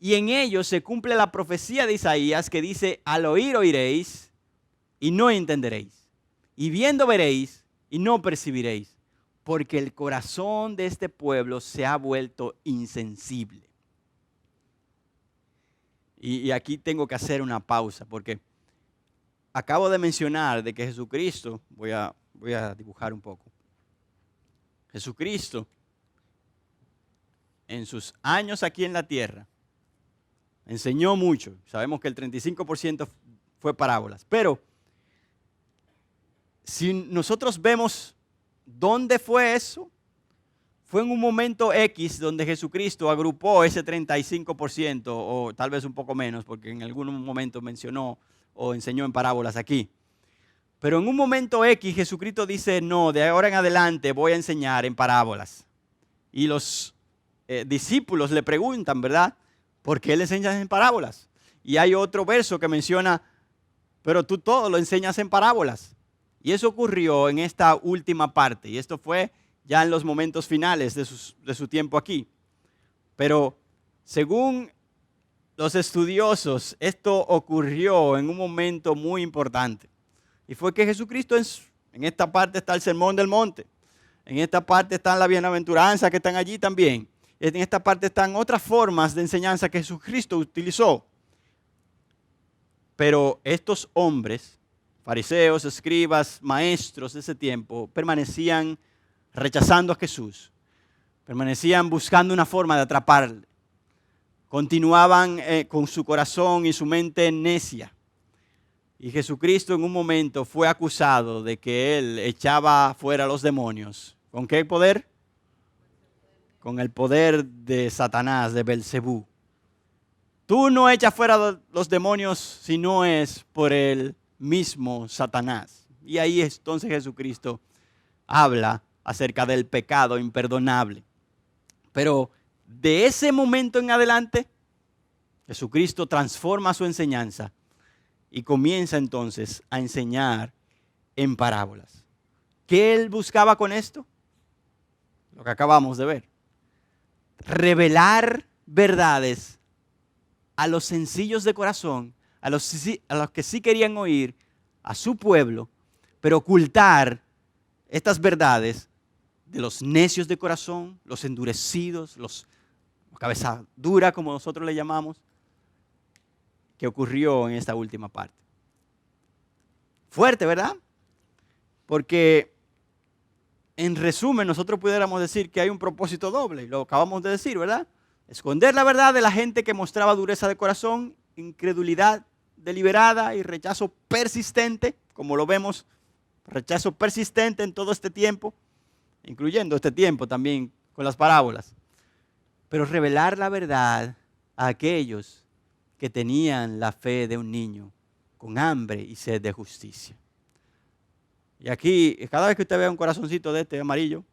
Y en ellos se cumple la profecía de Isaías que dice, al oír oiréis y no entenderéis. Y viendo veréis y no percibiréis. Porque el corazón de este pueblo se ha vuelto insensible. Y aquí tengo que hacer una pausa porque acabo de mencionar de que Jesucristo, voy a dibujar un poco. Jesucristo, en sus años aquí en la tierra, enseñó mucho. Sabemos que el 35% fue parábolas. Pero si nosotros vemos dónde fue eso, fue en un momento X donde Jesucristo agrupó ese 35%, o tal vez un poco menos, porque en algún momento mencionó o enseñó en parábolas aquí. Pero en un momento X Jesucristo dice, no, de ahora en adelante voy a enseñar en parábolas. Y los discípulos le preguntan, ¿verdad? ¿Por qué le enseñas en parábolas? Y hay otro verso que menciona, pero tú todo lo enseñas en parábolas. Y eso ocurrió en esta última parte. Y esto fue ya en los momentos finales de su tiempo aquí. Pero según los estudiosos, esto ocurrió en un momento muy importante. Y fue que Jesucristo en esta parte está el Sermón del Monte. En esta parte están las bienaventuranzas que están allí también. En esta parte están otras formas de enseñanza que Jesucristo utilizó. Pero estos hombres, fariseos, escribas, maestros de ese tiempo, permanecían rechazando a Jesús. Permanecían buscando una forma de atraparle. Continuaban con su corazón y su mente necia. Y Jesucristo en un momento fue acusado de que él echaba fuera a los demonios. ¿Con qué poder? Con el poder de Satanás, de Belcebú. Tú no echas fuera los demonios si no es por el mismo Satanás. Y ahí entonces Jesucristo habla acerca del pecado imperdonable. Pero de ese momento en adelante, Jesucristo transforma su enseñanza y comienza entonces a enseñar en parábolas. ¿Qué él buscaba con esto? Lo que acabamos de ver. Revelar verdades a los sencillos de corazón, a los que sí querían oír, a su pueblo, pero ocultar estas verdades de los necios de corazón, los endurecidos, los cabeza dura, como nosotros le llamamos, que ocurrió en esta última parte. Fuerte, ¿verdad? Porque en resumen nosotros pudiéramos decir que hay un propósito doble, lo acabamos de decir, ¿verdad? Esconder la verdad de la gente que mostraba dureza de corazón, incredulidad deliberada y rechazo persistente, como lo vemos, rechazo persistente en todo este tiempo, incluyendo este tiempo también con las parábolas. Pero revelar la verdad a aquellos que tenían la fe de un niño con hambre y sed de justicia. Y aquí, cada vez que usted vea un corazoncito de este amarillo,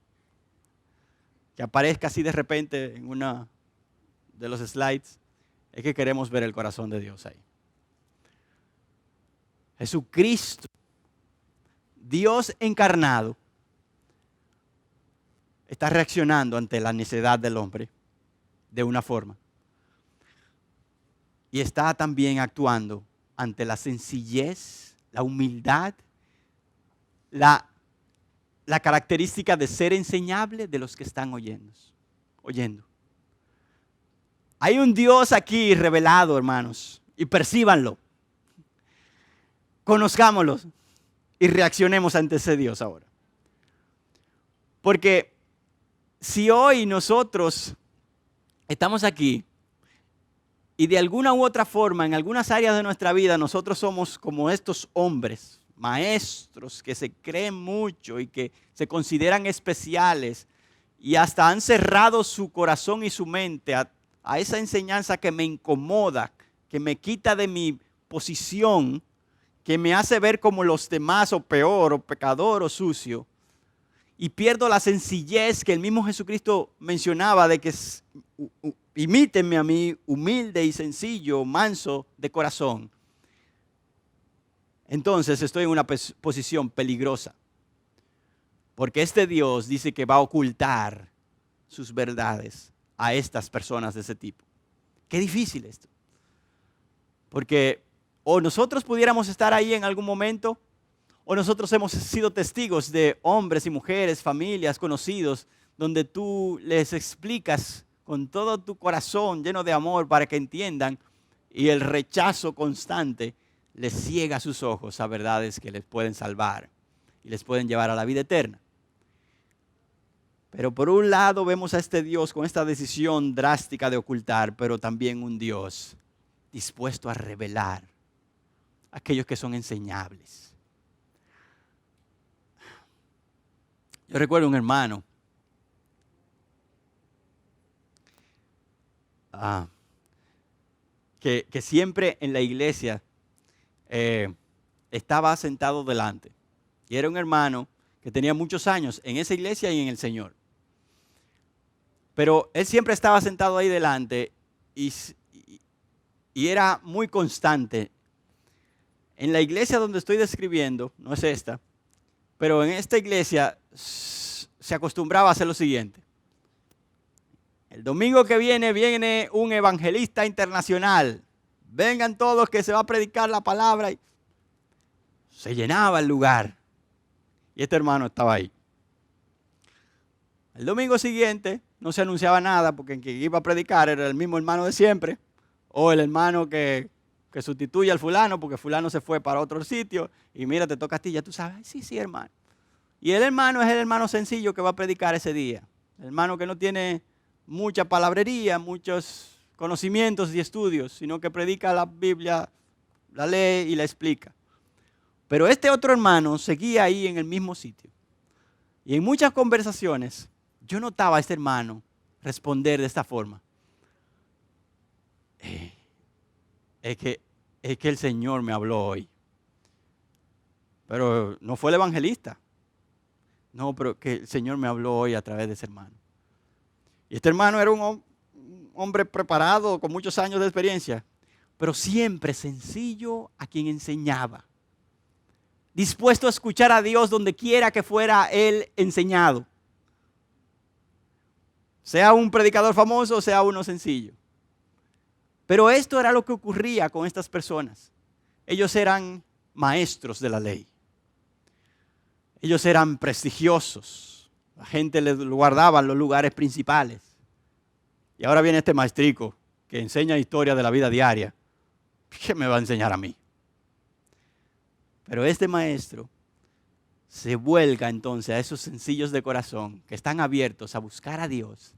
que aparezca así de repente en una de los slides, es que queremos ver el corazón de Dios ahí. Jesucristo, Dios encarnado, está reaccionando ante la necedad del hombre de una forma. Y está también actuando ante la sencillez, la humildad, la característica de ser enseñable de los que están oyendo. Hay un Dios aquí revelado, hermanos, y percíbanlo. Conozcámoslo y reaccionemos ante ese Dios ahora. Porque si hoy nosotros estamos aquí y de alguna u otra forma, en algunas áreas de nuestra vida, nosotros somos como estos hombres, maestros que se creen mucho y que se consideran especiales y hasta han cerrado su corazón y su mente a esa enseñanza que me incomoda, que me quita de mi posición, que me hace ver como los demás o peor, o pecador o sucio, y pierdo la sencillez que el mismo Jesucristo mencionaba de que imítenme a mí, humilde y sencillo, manso de corazón. Entonces estoy en una posición peligrosa. Porque este Dios dice que va a ocultar sus verdades a estas personas de ese tipo. Qué difícil esto. Porque o nosotros pudiéramos estar ahí en algún momento, o nosotros hemos sido testigos de hombres y mujeres, familias, conocidos, donde tú les explicas con todo tu corazón lleno de amor para que entiendan, y el rechazo constante les ciega sus ojos a verdades que les pueden salvar y les pueden llevar a la vida eterna. Pero por un lado vemos a este Dios con esta decisión drástica de ocultar, pero también un Dios dispuesto a revelar a aquellos que son enseñables. Yo recuerdo un hermano que siempre en la iglesia estaba sentado delante. Y era un hermano que tenía muchos años en esa iglesia y en el Señor. Pero él siempre estaba sentado ahí delante y era muy constante. En la iglesia donde estoy describiendo, no es esta, pero en esta iglesia se acostumbraba a hacer lo siguiente. El domingo que viene un evangelista internacional. Vengan todos que se va a predicar la palabra. Y se llenaba el lugar. Y este hermano estaba ahí. El domingo siguiente no se anunciaba nada porque el que iba a predicar era el mismo hermano de siempre o el hermano que sustituye al fulano porque fulano se fue para otro sitio y mira, te toca a ti, ya tú sabes, sí, hermano. Y el hermano es el hermano sencillo que va a predicar ese día. El hermano que no tiene mucha palabrería, muchos conocimientos y estudios, sino que predica la Biblia, la lee y la explica. Pero este otro hermano seguía ahí en el mismo sitio. Y en muchas conversaciones yo notaba a este hermano responder de esta forma. Es que el Señor me habló hoy. Pero no fue el evangelista. No, pero que el Señor me habló hoy a través de ese hermano. Y este hermano era un hombre preparado, con muchos años de experiencia, pero siempre sencillo a quien enseñaba. Dispuesto a escuchar a Dios donde quiera que fuera él enseñado. Sea un predicador famoso o sea uno sencillo. Pero esto era lo que ocurría con estas personas. Ellos eran maestros de la ley. Ellos eran prestigiosos. La gente les guardaba en los lugares principales. Y ahora viene este maestrico que enseña historia de la vida diaria. ¿Qué me va a enseñar a mí? Pero este maestro se vuelca entonces a esos sencillos de corazón que están abiertos a buscar a Dios,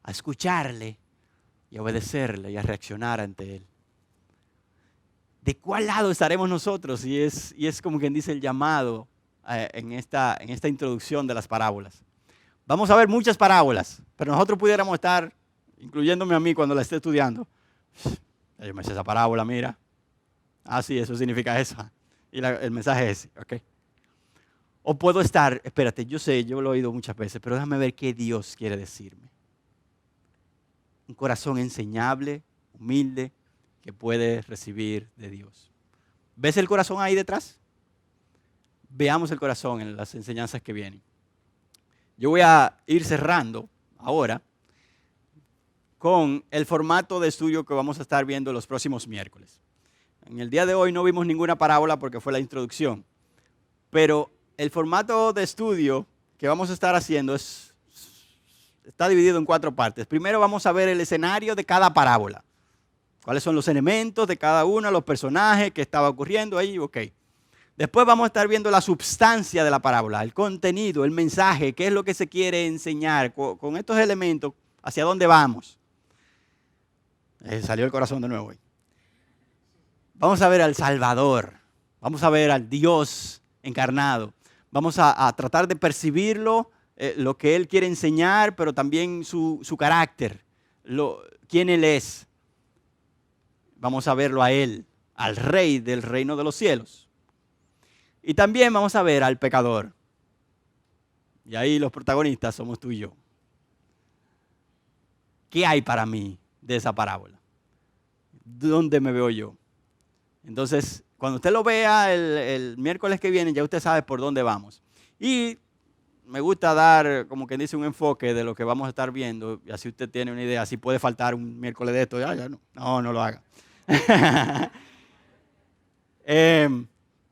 a escucharle y a obedecerle y a reaccionar ante Él. ¿De cuál lado estaremos nosotros? Y es como quien dice el llamado en esta introducción de las parábolas. Vamos a ver muchas parábolas, pero nosotros pudiéramos estar, incluyéndome a mí cuando la esté estudiando, yo me sé esa parábola, mira. Ah, sí, eso significa eso. Y el mensaje es ese, ¿ok? O puedo estar, espérate, yo sé, yo lo he oído muchas veces, pero déjame ver qué Dios quiere decirme. Un corazón enseñable, humilde, que puede recibir de Dios. ¿Ves el corazón ahí detrás? Veamos el corazón en las enseñanzas que vienen. Yo voy a ir cerrando ahora con el formato de estudio que vamos a estar viendo los próximos miércoles. En el día de hoy no vimos ninguna parábola porque fue la introducción, pero el formato de estudio que vamos a estar haciendo está dividido en 4 partes. Primero vamos a ver el escenario de cada parábola. ¿Cuáles son los elementos de cada uno, los personajes, qué estaba ocurriendo ahí? Ok. Después vamos a estar viendo la substancia de la parábola, el contenido, el mensaje, qué es lo que se quiere enseñar. Con estos elementos, ¿hacia dónde vamos? Salió el corazón de nuevo hoy. Vamos a ver al Salvador, vamos a ver al Dios encarnado. Vamos a tratar de percibirlo, lo que Él quiere enseñar, pero también su carácter, quién Él es. Vamos a verlo a Él, al Rey del reino de los cielos. Y también vamos a ver al pecador. Y ahí los protagonistas somos tú y yo. ¿Qué hay para mí de esa parábola? ¿Dónde me veo yo? Entonces, cuando usted lo vea el miércoles que viene, ya usted sabe por dónde vamos. Y me gusta dar, como quien dice, un enfoque de lo que vamos a estar viendo. Y así usted tiene una idea. Si puede faltar un miércoles de esto, ya no lo haga.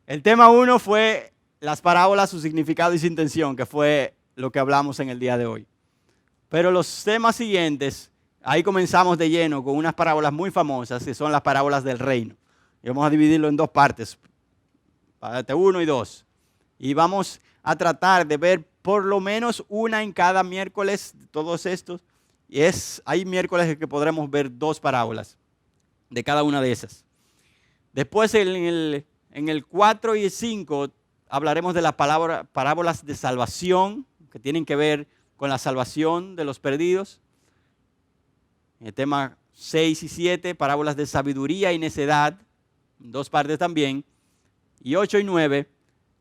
El tema 1 fue las parábolas, su significado y su intención, que fue lo que hablamos en el día de hoy. Pero los temas siguientes, ahí comenzamos de lleno con unas parábolas muy famosas, que son las parábolas del reino. Y vamos a dividirlo en 2 partes, parte 1 y 2. Y vamos a tratar de ver por lo menos una en cada miércoles de todos estos. Y hay miércoles en que podremos ver 2 parábolas de cada una de esas. Después en el 4 y el 5 hablaremos de las parábolas de salvación, que tienen que ver con la salvación de los perdidos. El tema 6 y 7, parábolas de sabiduría y necedad, 2 partes también. Y 8 y 9,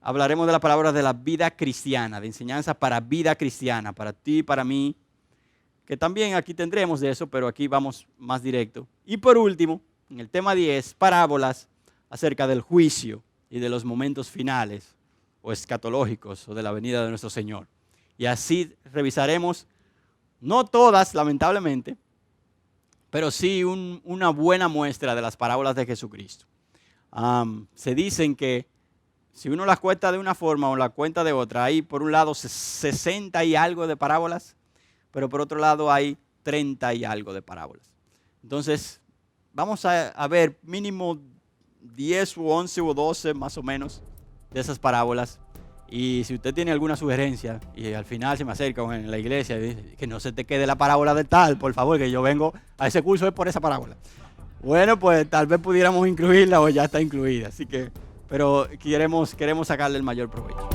hablaremos de las palabras de la vida cristiana, de enseñanza para vida cristiana, para ti y para mí, que también aquí tendremos de eso, pero aquí vamos más directo. Y por último, en el tema 10, parábolas acerca del juicio y de los momentos finales o escatológicos o de la venida de nuestro Señor. Y así revisaremos, no todas lamentablemente, pero sí una buena muestra de las parábolas de Jesucristo. Se dicen que si uno las cuenta de una forma o la cuenta de otra, hay por un lado 60 y algo de parábolas, pero por otro lado hay 30 y algo de parábolas. Entonces, vamos a ver mínimo 10 u 11 u 12 más o menos de esas parábolas. Y si usted tiene alguna sugerencia y al final se me acerca en la iglesia y dice que no se te quede la parábola de tal, por favor, que yo vengo a ese curso es por esa parábola. Bueno, pues tal vez pudiéramos incluirla o ya está incluida. Así que, pero queremos sacarle el mayor provecho.